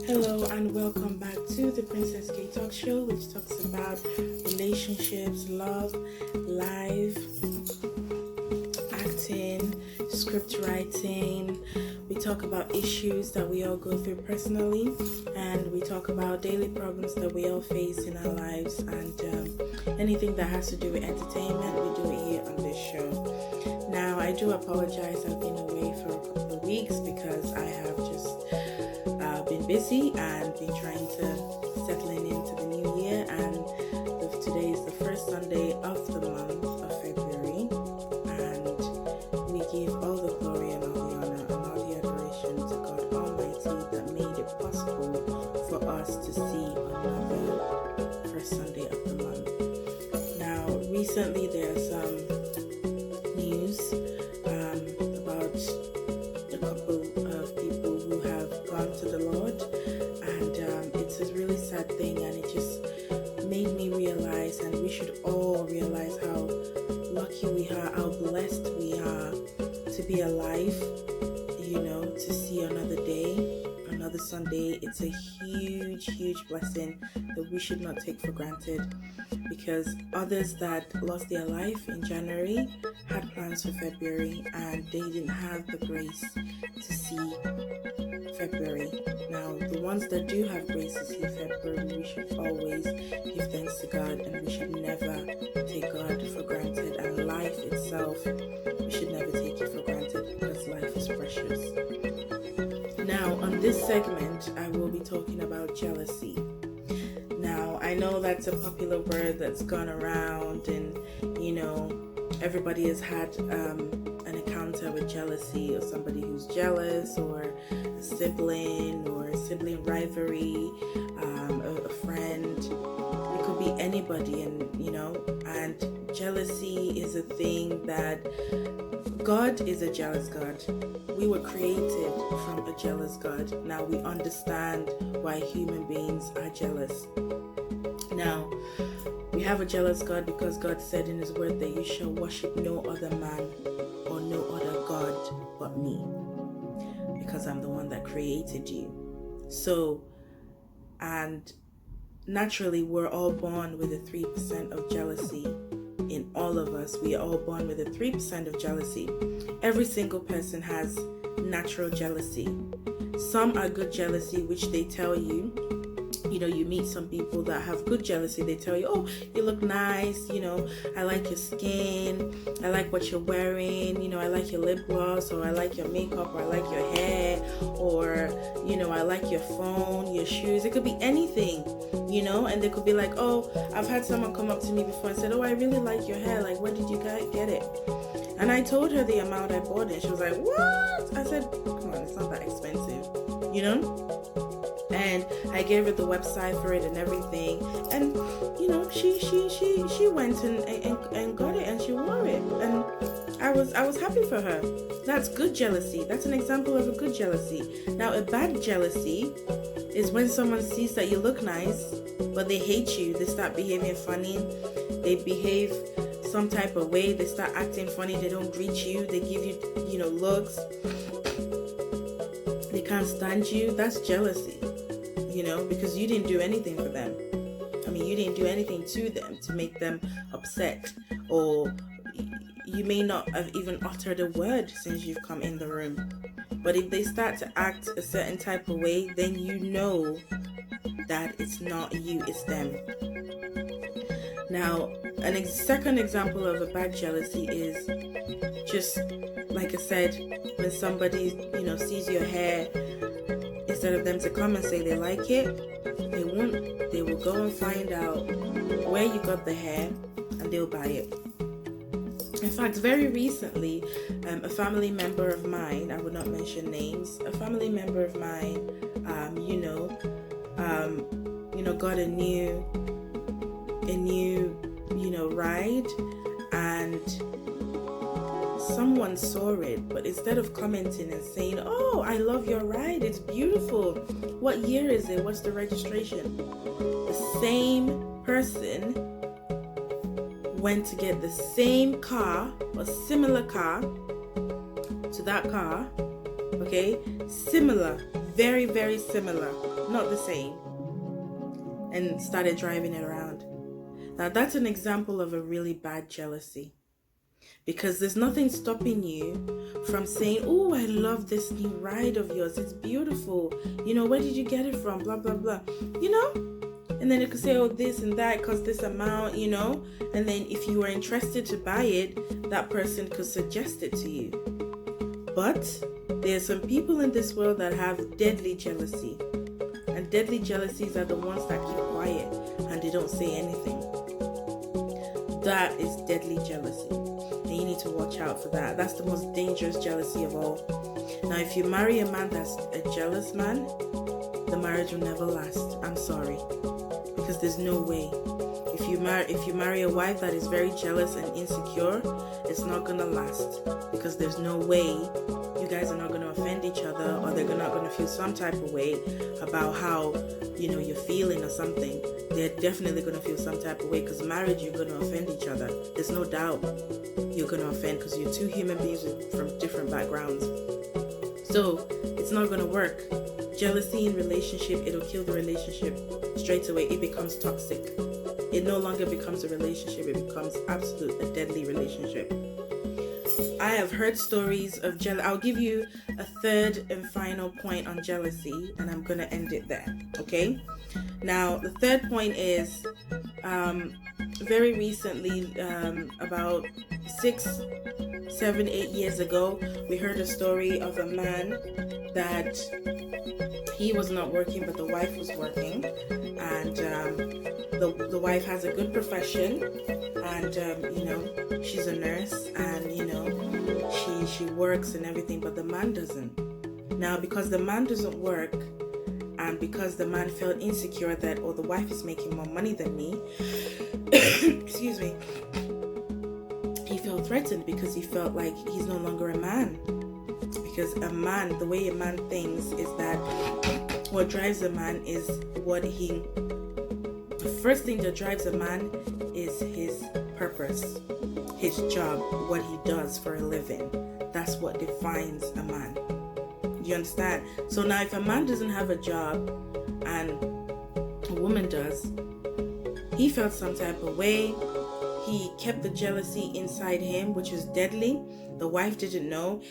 Hello and welcome back to the Princess K Talk Show, which talks about relationships, love, life, acting, script writing. We talk about issues that we all go through personally, and we talk about daily problems that we all face in our lives, and anything that has to do with entertainment, we do it here on this show. Now, I do apologize, I've been away for a couple of weeks because I have just been busy and been trying to settling into the new year, and today is the first Sunday of the month of February, and we give all the glory and all the honor and all the adoration to God Almighty that made it possible for us to see another first Sunday of the month. Now, recently there's some news about a couple of people who have gone to the Lord, and it's a really sad thing, and it just made me realize, and we should all realize how lucky we are, how blessed we are to be alive, to see another day, another Sunday. It's a huge blessing that we should not take for granted, because others that lost their life in January had plans for February and they didn't have the grace to see February. Now, the ones that do have grace to see February, we should always give thanks to God, and we should never take God for granted, and life itself, we should never take it for granted, because life is precious. Now, on this segment, I will be talking about jealousy. Now, I know that's a popular word that's gone around, and everybody has had an encounter with jealousy, or somebody who's jealous, or a sibling rivalry, a friend. It could be anybody, and jealousy is a thing that God is a jealous God. We were created from a jealous God. Now we understand why human beings are jealous. Now, we have a jealous God because God said in His word that you shall worship no other man or no other God but me, because I'm the one that created you. So, and naturally, we're all born with a 3% of jealousy in all of us. We are all born with a 3% of jealousy. Every single person has natural jealousy. Some are good jealousy, which they tell you. You meet some people that have good jealousy. They tell you, oh, you look nice, I like your skin, I like what you're wearing, I like your lip gloss, or I like your makeup, or I like your hair, or, I like your phone, your shoes. It could be anything, and they could be like, oh, I've had someone come up to me before and said, oh, I really like your hair. Like, where did you get it? And I told her the amount I bought it. She was like, what? I said, come on, it's not that expensive, And I gave her the website for it and everything, and she went and got it, and she wore it, and I was happy for her. That's good jealousy. That's an example of a good jealousy. Now, a bad jealousy is when someone sees that you look nice, but they hate you. They start behaving funny. They behave some type of way. They start acting funny. They don't greet you. They give you looks. They can't stand you. That's jealousy. Because you didn't do anything for them. You didn't do anything to them to make them upset, or you may not have even uttered a word since you've come in the room. But if they start to act a certain type of way, then you know that it's not you, it's them. Now, a second example of a bad jealousy is just, like I said, when somebody, sees your hair, instead of them to come and say they like it, they won't. They will go and find out where you got the hair, and they'll buy it. In fact, very recently, a family member of mine, I would not mention names, a family member of mine, got a new, ride, and someone saw it, but instead of commenting and saying, oh, I love your ride, it's beautiful, what year is it, what's the registration, the same person went to get the same car or similar car to that car, okay, similar, very, very similar, not the same, and started driving it around. Now that's an example of a really bad jealousy, because there's nothing stopping you from saying, oh, I love this new ride of yours, it's beautiful, where did you get it from, blah blah blah, and then you could say, oh, this and that costs this amount, and then if you were interested to buy it, that person could suggest it to you. But there's some people in this world that have deadly jealousy, and deadly jealousies are the ones that keep quiet and they don't say anything. That is deadly jealousy, and you need to watch out for that. That's the most dangerous jealousy of all. Now, if you marry a man that's a jealous man, the marriage will never last. I'm sorry, because there's no way. If you marry a wife that is very jealous and insecure, it's not gonna last, because there's no way you guys are not gonna offend each other, or they're not gonna feel some type of way about how you're feeling or something. They're definitely gonna feel some type of way, because marriage, you're gonna offend each other. There's no doubt you're gonna offend, because you're two human beings from different backgrounds. So it's not gonna work. Jealousy in relationship, it'll kill the relationship straight away. It becomes toxic. It no longer becomes a relationship. It becomes a deadly relationship. I have heard stories of jealousy. I'll give you a third and final point on jealousy, and I'm going to end it there. Okay? Now, the third point is very recently, about 6, 7, 8 years ago, we heard a story of a man that he was not working, but the wife was working, and the wife has a good profession, and she's a nurse, and she works and everything, but the man doesn't. Now, because the man doesn't work, and because the man felt insecure that, the wife is making more money than me, excuse me, he felt threatened, because he felt like he's no longer a man. Because a man, the way a man thinks is that what drives a man is the first thing that drives a man is his purpose, his job, what he does for a living. That's what defines a man. You understand? So now, if a man doesn't have a job and a woman does, he felt some type of way. He kept the jealousy inside him, which is deadly. The wife didn't know.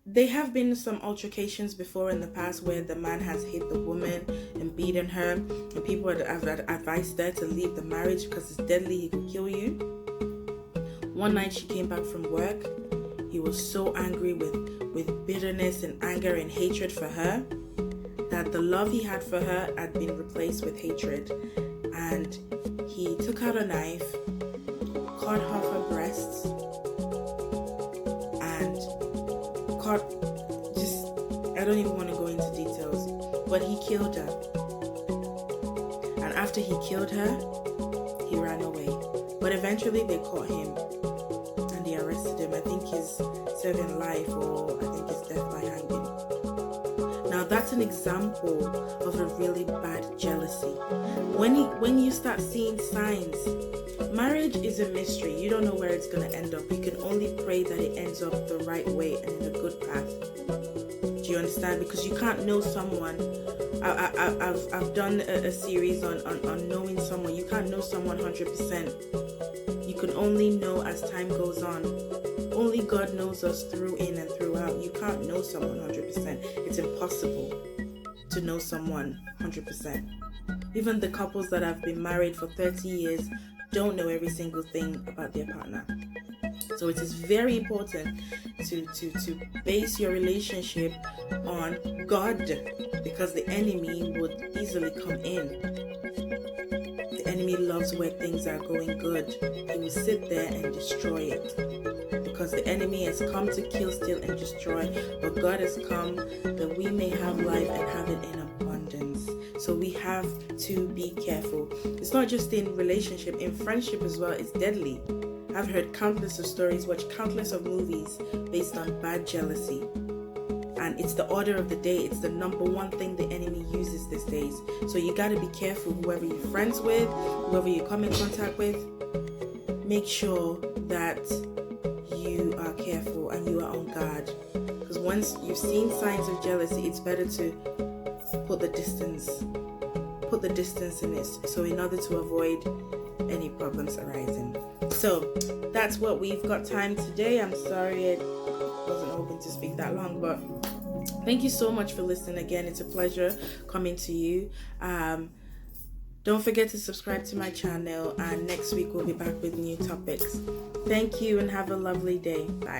There have been some altercations before in the past where the man has hit the woman and beaten her, and people have advised her to leave the marriage because it's deadly, he can kill you. One night she came back from work. He was so angry with bitterness and anger and hatred for her, that the love he had for her had been replaced with hatred. And he took out a knife, cut off her breasts, and I don't even want to go into details, but he killed her. And after he killed her, he ran away. But eventually they caught him and they arrested him. I think he's serving life, or I think it's death by hanging. Now that's an example of a really bad jealousy. When you start seeing signs, marriage is a mystery. You don't know where it's going to end up. You can only pray that it ends up the right way and in a good path. Do you understand? Because you can't know someone. I've done a series on knowing someone. You can't know someone 100%. You can only know as time goes on. Only God knows us through in and throughout. You can't know someone 100%. It's impossible to know someone 100%. Even the couples that have been married for 30 years don't know every single thing about their partner. So it is very important to base your relationship on God, because the enemy would easily come in. The enemy loves where things are going good. He will sit there and destroy it, because the enemy has come to kill, steal, and destroy, but God has come that we may have life and have it in abundance. So we have to be careful. It's not just in relationship, in friendship as well. It's deadly. I've heard countless of stories, watched countless of movies based on bad jealousy. And it's the order of the day. It's the number one thing the enemy uses these days. So you got to be careful. Whoever you're friends with, whoever you come in contact with, make sure that you are careful and you are on guard. Because once you've seen signs of jealousy, it's better to put the distance in it, so in order to avoid any problems arising. So that's what we've got time today. I'm sorry I wasn't hoping to speak that long, but thank you so much for listening again. It's a pleasure coming to you. Don't forget to subscribe to my channel, and next week we'll be back with new topics. Thank you and have a lovely day. Bye.